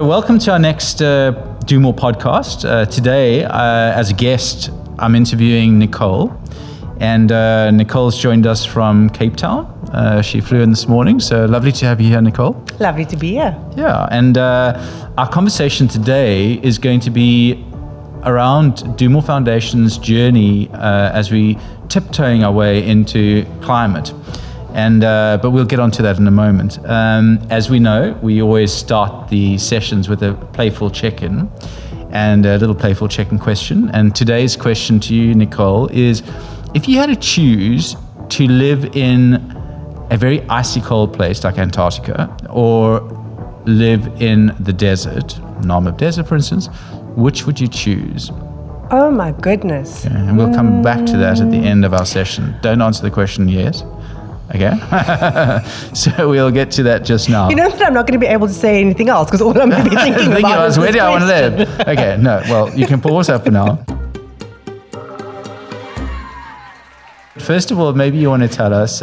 Welcome to our next Do More podcast. Today, as a guest, I'm interviewing Nicole. And Nicole's joined us from Cape Town. She flew in this morning, so lovely to have you here, Nicole. Lovely to be here. Yeah, and our conversation today is going to be around Do More Foundation's journey as we tiptoeing our way into climate. And but we'll get onto that in a moment. As we know, we always start the sessions with a playful check-in and a little playful check-in question. And today's question to you, Nicole, is if you had to choose to live in a very icy cold place like Antarctica or live in the desert, Namib Desert, for instance, which would you choose? Oh my goodness. Okay, and we'll come back to that at the end of our session. Don't answer the question yet. Okay, so we'll get to that just now. You know that I'm not going to be able to say anything else because all I'm going to be thinking about is where do I want to live? Okay, no, well, you can pause that for now. First of all, maybe you want to tell us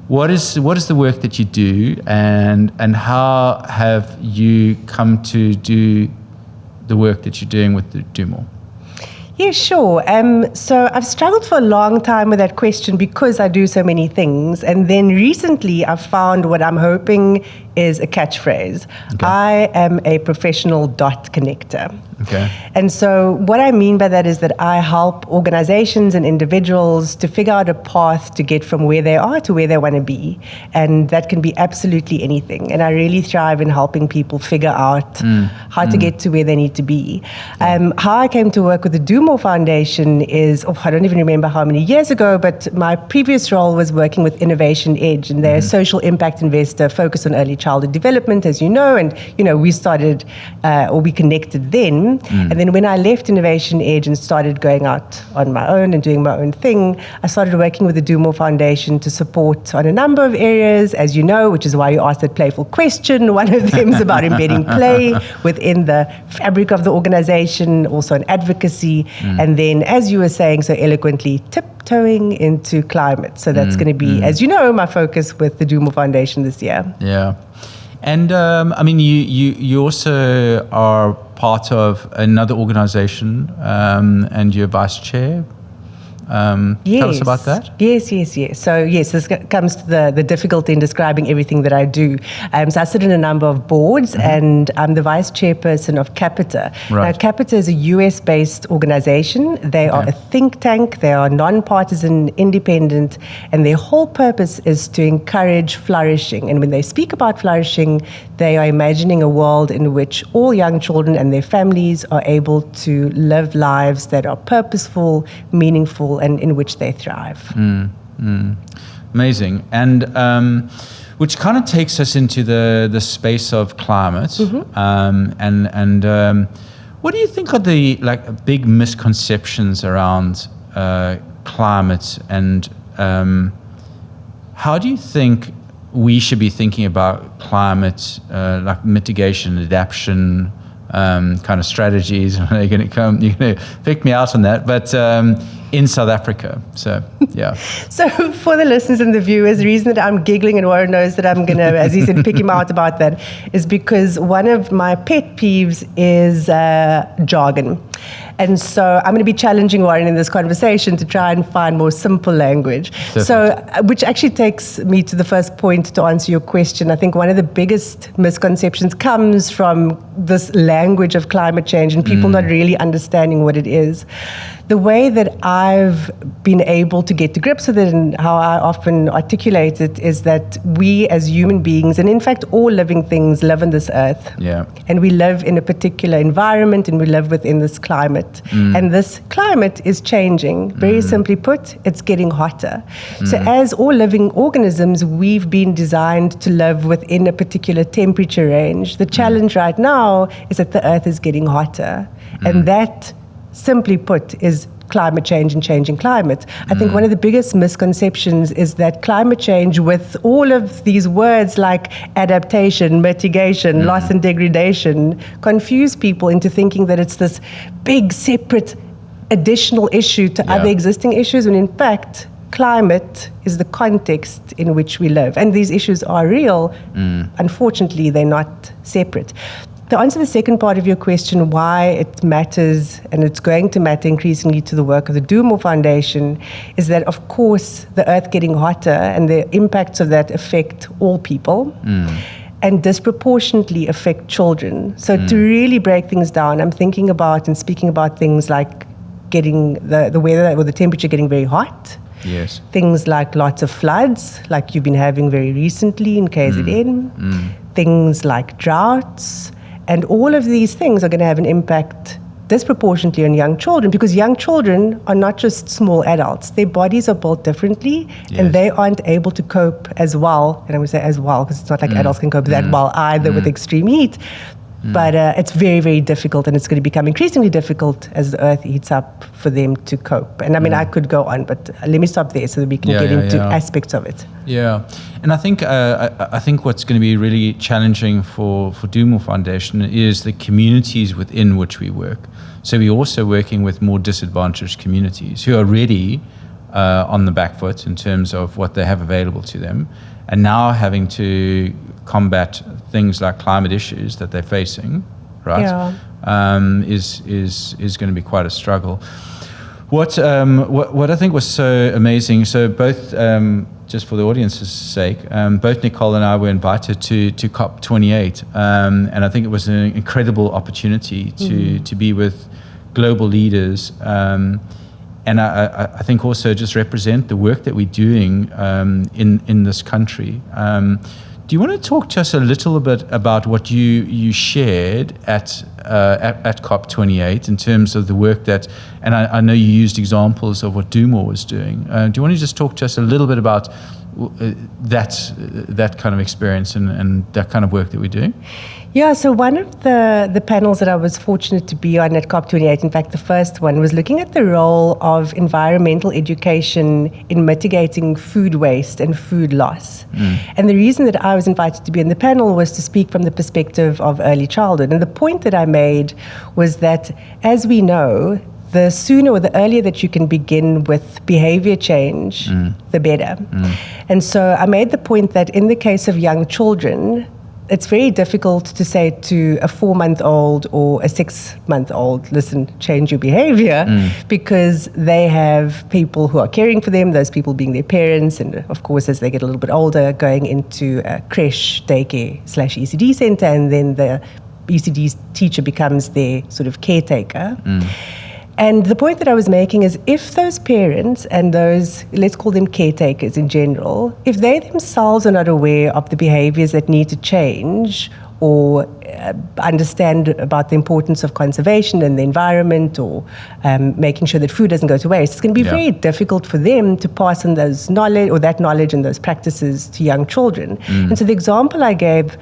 what is the work that you do, and how have you come to do the work that you're doing with the Do More? Yeah, sure. So I've struggled for a long time with that question because I do so many things. And then recently I've found what I'm hoping is a catchphrase. Okay. I am a professional dot connector. Okay. And so what I mean by that is that I help organizations and individuals to figure out a path to get from where they are to where they want to be. And that can be absolutely anything. And I really thrive in helping people figure out how to get to where they need to be. How I came to work with the Do More Foundation is, I don't even remember how many years ago, but my previous role was working with Innovation Edge, and they're a social impact investor focused on early childhood development, as you know. And, we started, we connected then. And then when I left Innovation Edge and started going out on my own and doing my own thing, I started working with the Do More Foundation to support on a number of areas, as you know, which is why you asked that playful question. One of them is about embedding play within the fabric of the organization, also on advocacy. And then, as you were saying so eloquently, tiptoeing into climate. So that's going to be, as you know, my focus with the Do More Foundation this year. Yeah. And you also are part of another organization, and you're vice chair. Tell us about that. Yes. So yes, this comes to the difficulty in describing everything that I do. So I sit in a number of boards, and I'm the vice chairperson of Capita. Right. Now, Capita is a US-based organization. They are a think tank. They are non-partisan, independent, and their whole purpose is to encourage flourishing. And when they speak about flourishing, they are imagining a world in which all young children and their families are able to live lives that are purposeful, meaningful, and in which they thrive. Amazing. And which kind of takes us into the space of climate. And what do you think are the big misconceptions around climate, and how do you think we should be thinking about climate, like mitigation, adaptation, kind of strategies? You're going to pick me out on that, but in South Africa. So, yeah. So for the listeners and the viewers, the reason that I'm giggling and Warren knows that I'm going to, as he said, pick him out about that is because one of my pet peeves is jargon. And so I'm going to be challenging Warren in this conversation to try and find more simple language. Definitely. So, which actually takes me to the first point to answer your question. I think one of the biggest misconceptions comes from this language of climate change and people not really understanding what it is. The way that I've been able to get to grips with it and how I often articulate it is that we as human beings, and in fact all living things, live on this earth. Yeah. And we live in a particular environment and we live within this climate. And this climate is changing. Very simply put, it's getting hotter. So as all living organisms, we've been designed to live within a particular temperature range. The challenge right now is that the earth is getting hotter. And that, simply put, is climate change and changing climate. I think one of the biggest misconceptions is that climate change, with all of these words like adaptation, mitigation, loss and degradation, confuse people into thinking that it's this big separate additional issue to other existing issues, when in fact climate is the context in which we live. And these issues are real. Unfortunately, they're not separate. To answer the second part of your question, why it matters, and it's going to matter increasingly to the work of the Do More Foundation, is that, of course, the earth getting hotter and the impacts of that affect all people. And disproportionately affect children. So to really break things down, I'm thinking about and speaking about things like getting the weather or the temperature getting very hot. Yes. Things like lots of floods, like you've been having very recently in KZN. Things like droughts. And all of these things are going to have an impact disproportionately on young children, because young children are not just small adults. Their bodies are built differently, and they aren't able to cope as well. And I would say as well, because it's not like adults can cope that well either with extreme heat. But it's very, very difficult, and it's going to become increasingly difficult as the earth heats up for them to cope. And I mean, I could go on, but let me stop there so that we can get into aspects of it. Yeah, and I think what's going to be really challenging for Do More Foundation is the communities within which we work. So we're also working with more disadvantaged communities who are already on the back foot in terms of what they have available to them, and now having to combat things like climate issues that they're facing, right? Yeah. Is going to be quite a struggle. What I think was so amazing. So both, just for the audience's sake, both Nicole and I were invited to COP28, and I think it was an incredible opportunity to be with global leaders. And I think also just represent the work that we're doing in this country. Do you want to talk to us a little bit about what you shared at COP28 in terms of the work that, and I know you used examples of what Do More was doing. Do you want to just talk to us a little bit about that kind of experience and that kind of work that we're doing? Yeah, so one of the panels that I was fortunate to be on at COP28, in fact the first one, was looking at the role of environmental education in mitigating food waste and food loss. And the reason that I was invited to be on the panel was to speak from the perspective of early childhood. And the point that I made was that, as we know, the sooner or the earlier that you can begin with behavior change, the better. And so I made the point that in the case of young children, it's very difficult to say to a 4-month-old or a 6-month-old, listen, change your behavior, because they have people who are caring for them, those people being their parents, and of course, as they get a little bit older, going into a creche, daycare / ECD center, and then the ECD teacher becomes their sort of caretaker. And the point that I was making is, if those parents and those, let's call them caretakers in general, if they themselves are not aware of the behaviors that need to change, or understand about the importance of conservation and the environment, or making sure that food doesn't go to waste, it's going to be very difficult for them to pass on those knowledge or that knowledge and those practices to young children. And so the example I gave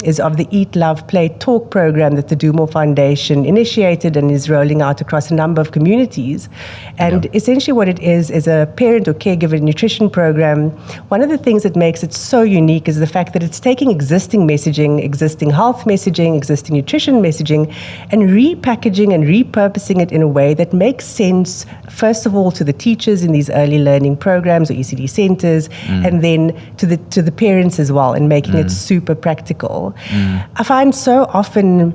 is of the Eat, Love, Play, Talk program that the Do More Foundation initiated and is rolling out across a number of communities. And essentially what it is a parent or caregiver nutrition program. One of the things that makes it so unique is the fact that it's taking existing messaging, existing health messaging, existing nutrition messaging, and repackaging and repurposing it in a way that makes sense, first of all, to the teachers in these early learning programs or ECD centers, and then to the parents as well, and making it super practical. I find so often,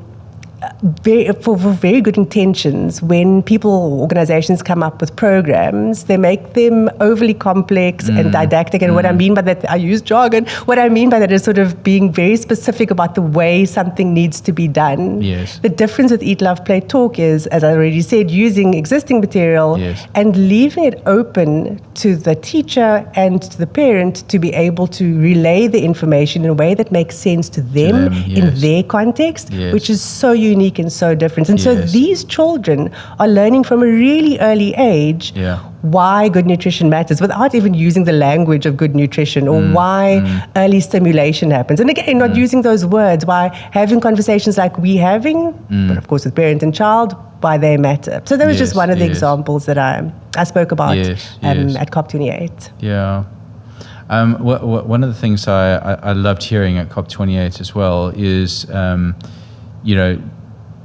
for very good intentions, when people or organizations come up with programs, they make them overly complex and didactic. And what I mean by that, I use jargon. What I mean by that is sort of being very specific about the way something needs to be done. Yes. The difference with Eat, Love, Play, Talk is, as I already said, using existing material and leaving it open to the teacher and to the parent to be able to relay the information in a way that makes sense to them, in their context, which is so unique and so different. And so these children are learning from a really early age why good nutrition matters, without even using the language of good nutrition, or why early stimulation happens. And again, not using those words, why having conversations like we're having, but of course with parent and child, why they matter. So that was just one of the examples that I spoke about at COP28. Yeah. One of the things I loved hearing at COP28 as well is,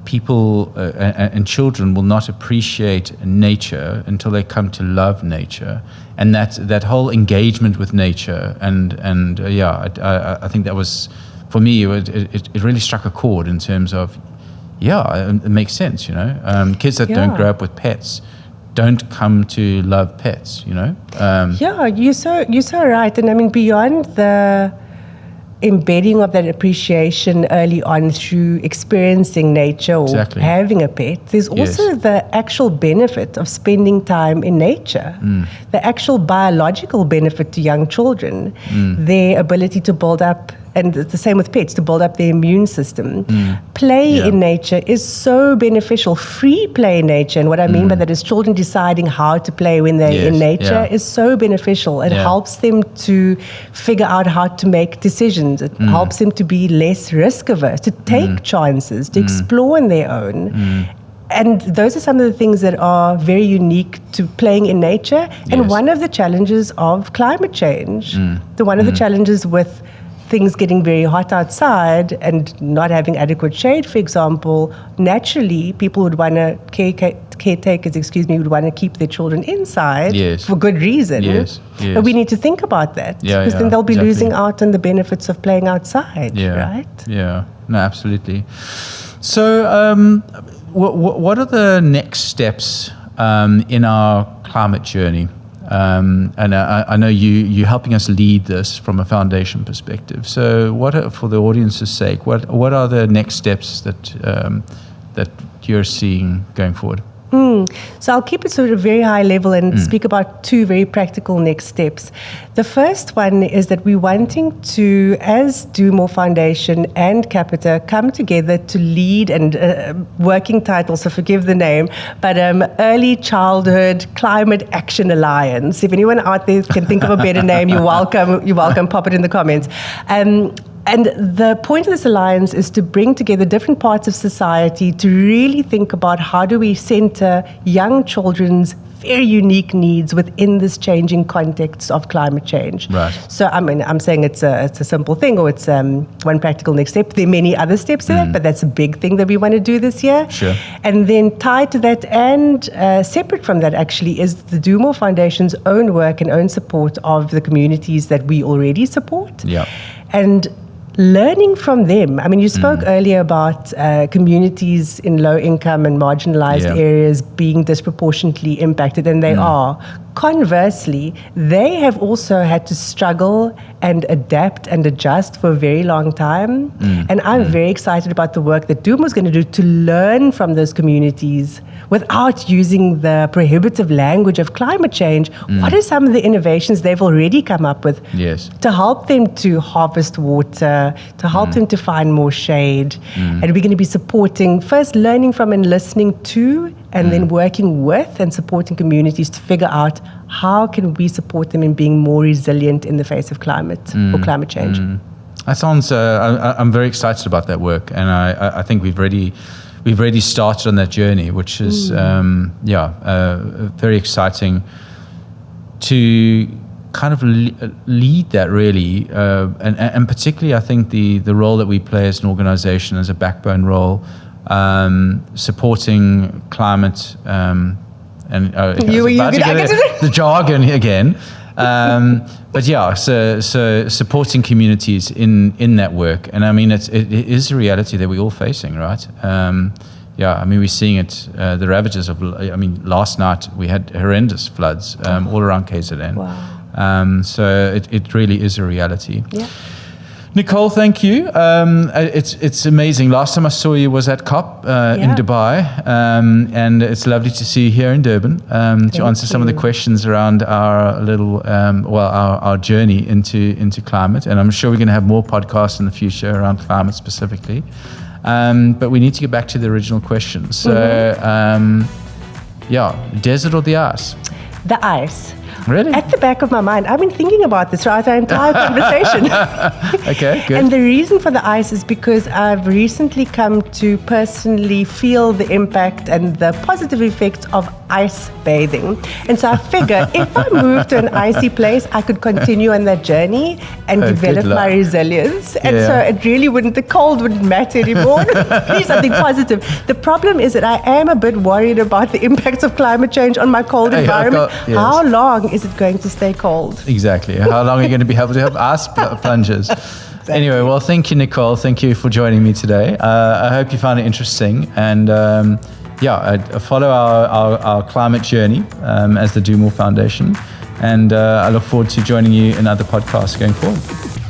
people and children will not appreciate nature until they come to love nature, and that whole engagement with nature, and I think that was for me, it really struck a chord in terms of, it makes sense, kids that don't grow up with pets don't come to love pets, you're so right. And I mean, beyond the embedding of that appreciation early on through experiencing nature or having a pet, there's also the actual benefit of spending time in nature, the actual biological benefit to young children, their ability to build up, and it's the same with pets, to build up their immune system. Play in nature is so beneficial. Free play in nature, and what I mean by that is children deciding how to play when they're in nature is so beneficial. It helps them to figure out how to make decisions. It helps them to be less risk averse, to take chances, to explore on their own. And those are some of the things that are very unique to playing in nature. And one of the challenges of climate change, one of the challenges with things getting very hot outside and not having adequate shade, for example, naturally people would want to, caretakers, would want to keep their children inside for good reason. But we need to think about that, because then they'll be losing out on the benefits of playing outside, right? Yeah, no, absolutely. So what are the next steps in our climate journey? And I know you're helping us lead this from a foundation perspective. So, for the audience's sake, what are the next steps that you're seeing going forward? So I'll keep it sort of very high level and speak about two very practical next steps. The first one is that we're wanting to, as Do More Foundation and Capita, come together to lead, and working title, so forgive the name, but Early Childhood Climate Action Alliance. If anyone out there can think of a better name, you're welcome, pop it in the comments. And the point of this alliance is to bring together different parts of society to really think about how do we center young children's very unique needs within this changing context of climate change. Right. So I'm saying it's a simple thing, or it's one practical next step. There are many other steps to that, but that's a big thing that we want to do this year. Sure. And then tied to that, and separate from that actually, is the Do More Foundation's own work and own support of the communities that we already support. Yeah. And learning from them. I mean, you spoke earlier about communities in low income and marginalized areas being disproportionately impacted, and they are. Conversely, they have also had to struggle and adapt and adjust for a very long time. And I'm very excited about the work that Doom was going to do to learn from those communities without using the prohibitive language of climate change. What are some of the innovations they've already come up with to help them to harvest water, to help them to find more shade? And we're going to be supporting, first learning from and listening to, and then working with and supporting communities to figure out how can we support them in being more resilient in the face of climate or climate change. That sounds, I'm very excited about that work, and I think we've already started on that journey, which is very exciting to kind of lead that really, and particularly I think the role that we play as an organization, as a backbone role, supporting climate, and the jargon again, but so supporting communities in that work, and I mean it is a reality that we're all facing, right? I mean we're seeing it, the ravages of. I mean, last night we had horrendous floods all around KZN. Wow. So it really is a reality. Yeah. Nicole, thank you. It's amazing. Last time I saw you was at COP in Dubai, and it's lovely to see you here in Durban to answer some of the questions around our little, our journey into climate. And I'm sure we're going to have more podcasts in the future around climate specifically. But we need to get back to the original question. So, desert or the ice? The ice. Really? At the back of my mind, I've been thinking about this throughout our entire conversation. Okay, good. And the reason for the ice is because I've recently come to personally feel the impact and the positive effects of ice bathing. And so I figure if I move to an icy place, I could continue on that journey and develop my resilience. And so it really the cold wouldn't matter anymore. Need something positive. The problem is that I am a bit worried about the impacts of climate change on my cold environment. How long is it going to stay cold? Exactly. How long are you going to be able to have ice plunges? Anyway, well, thank you, Nicole. Thank you for joining me today. I hope you found it interesting. And follow our climate journey as the Do More Foundation. And I look forward to joining you in other podcasts going forward.